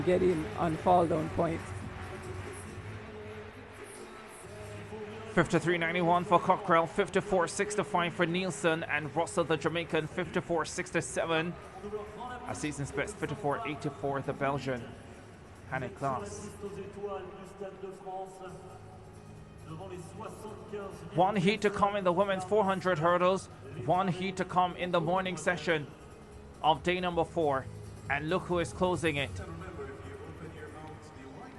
getting on fall down points. 53.91 for Cockrell, 54.65 for Nielsen, and Russell the Jamaican 54.67. A season's best 54.84 the Belgian Hannah Klaas. One heat to come in the women's 400 hurdles, one heat to come in the morning session of day number 4, and look who is closing it.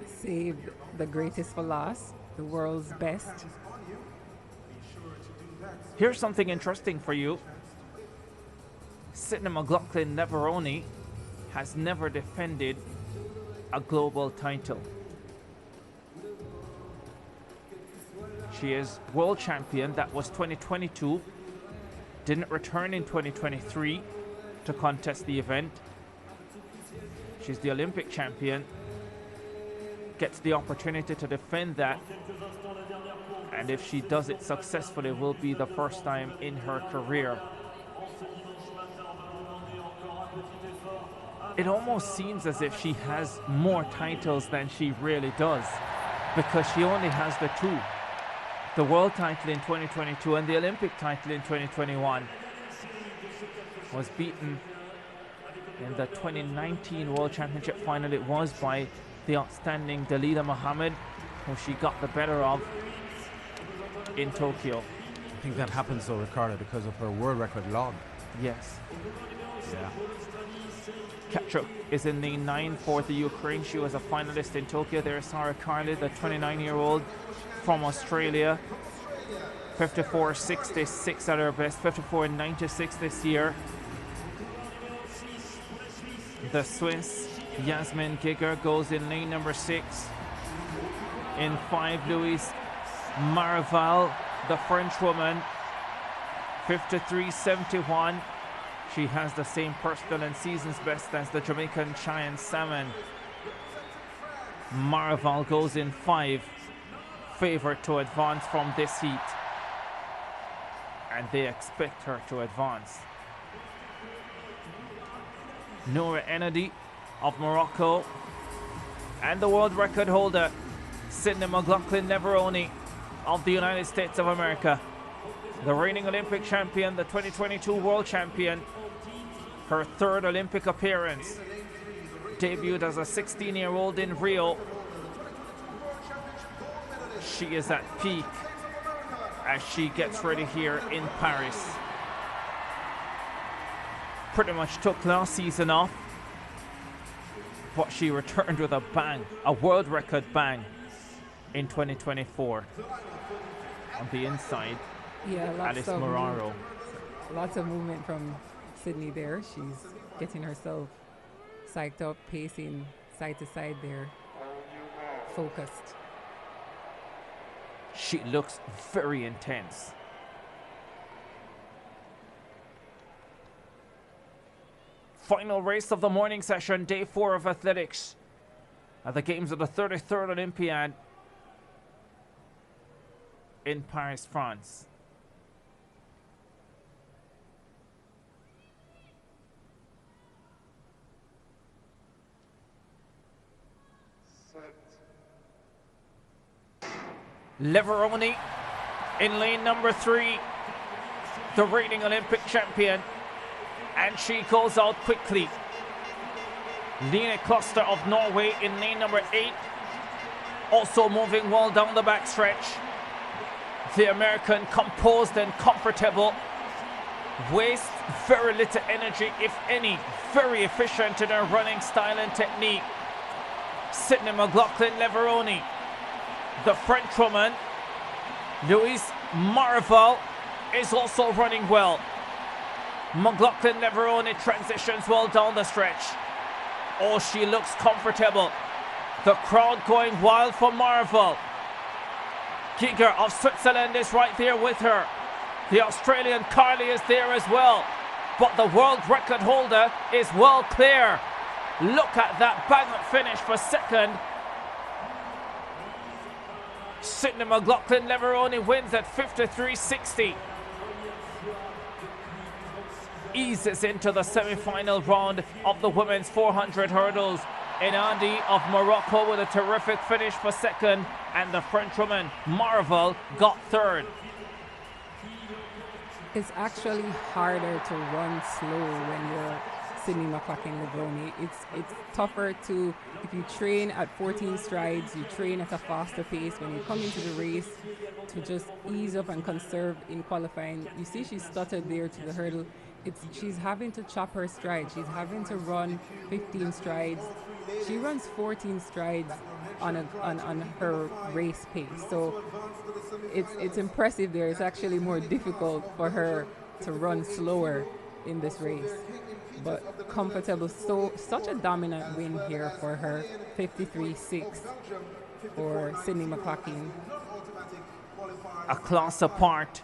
Saved the greatest for last, the world's best. Here's something interesting for you. Sydney McLaughlin-Levrone has never defended a global title. She is world champion. That was 2022. Didn't return in 2023 to contest the event. She's the Olympic champion. Gets the opportunity to defend that. And if she does it successfully, it will be the first time in her career. It almost seems as if she has more titles than she really does, because she only has the 2. The world title in 2022 and the Olympic title in 2021. Was beaten in the 2019 World Championship final. It was by the outstanding Dalila Muhammad, who she got the better of in Tokyo. I think that happens though, Ricardo, because of her world record log. Yes. Yeah. Kachuk is in the 9 for the Ukraine. She was a finalist in Tokyo. There's Sarah Carley, the 29-year-old from Australia. 54.66 at her best, 54.96 this year. The Swiss Yasmin Giger goes in lane number 6. In 5, Louise Marval, the French woman, 53.71. She has the same personal and season's best as the Jamaican Cheyenne Salmon. Marval goes in 5, favourite to advance from this heat. And they expect her to advance. Noura Enadi of Morocco, and the world record holder, Sydney McLaughlin-Levrone of the United States of America. The reigning Olympic champion, the 2022 world champion. Her 3rd Olympic appearance. Debuted as a 16-year-old in Rio. She is at peak as she gets ready here in Paris. Pretty much took last season off, but she returned with a bang, a world record bang in 2024. On the inside, Yeah, Alice Moraro. Lots of movement from Sydney there. She's getting herself psyched up, pacing side to side there, focused. She looks very intense. Final race of the morning session, day 4 of athletics at the games of the 33rd Olympiad in Paris, France. Levrone in lane number 3, the reigning Olympic champion, and she goes out quickly. Line Kloster of Norway in lane number 8, also moving well down the backstretch. The American composed and comfortable, wastes very little energy, if any, very efficient in her running style and technique. Sydney McLaughlin-Levrone. The French woman, Louise Marval, is also running well. McLaughlin-Levrone transitions well down the stretch. Oh, she looks comfortable. The crowd going wild for Marval. Giger of Switzerland is right there with her. The Australian Carley is there as well. But the world record holder is well clear. Look at that bang-up finish for second. Sydney McLaughlin-Levrone wins at 53.60. Eases into the semi-final round of the women's 400 hurdles Enadi of Morocco with a terrific finish for second, and the Frenchwoman Marvel got third. It's actually harder to run slow when you're Sydney McLaughlin-Levrone. It's tougher to, if you train at 14 strides, you train at a faster pace. When you come into the race, to just ease up and conserve in qualifying. You see she stuttered there to the hurdle. She's having to chop her stride. She's having to run 15 strides. She runs 14 strides on her race pace. So it's impressive there. It's actually more difficult for her to run slower in this race. But comfortable, such a dominant win here for her, 53-6 for Sydney McLaughlin. A class apart.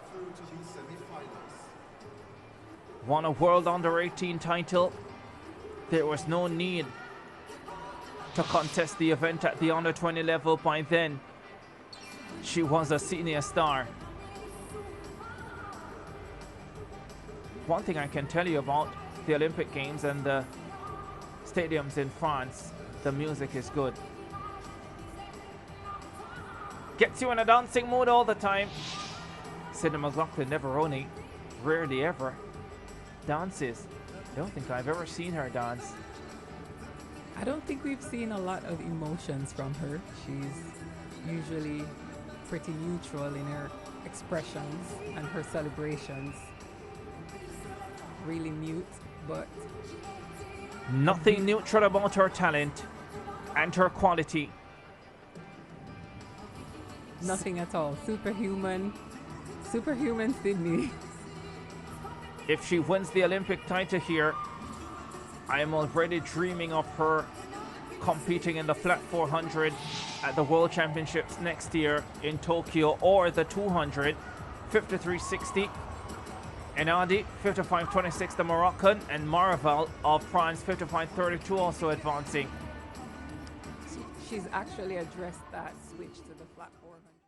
Won a World Under-18 title. There was no need to contest the event at the Under-20 level by then. She was a senior star. One thing I can tell you about the Olympic Games and the stadiums in France, the music is good. Gets you in a dancing mood all the time. Sydney McLaughlin-Levrone rarely ever dances. I don't think I've ever seen her dance. I don't think we've seen a lot of emotions from her. She's usually pretty neutral in her expressions and her celebrations. Really mute, but nothing neutral about her talent and her quality. Nothing at all. Superhuman Sydney. If she wins the Olympic title here, I am already dreaming of her competing in the flat 400 at the World Championships next year in Tokyo, or the 200, 53.60. Enadi, 55.26, the Moroccan, and Marvel of France, 55.32, also advancing. She's actually addressed that switch to the flat 400.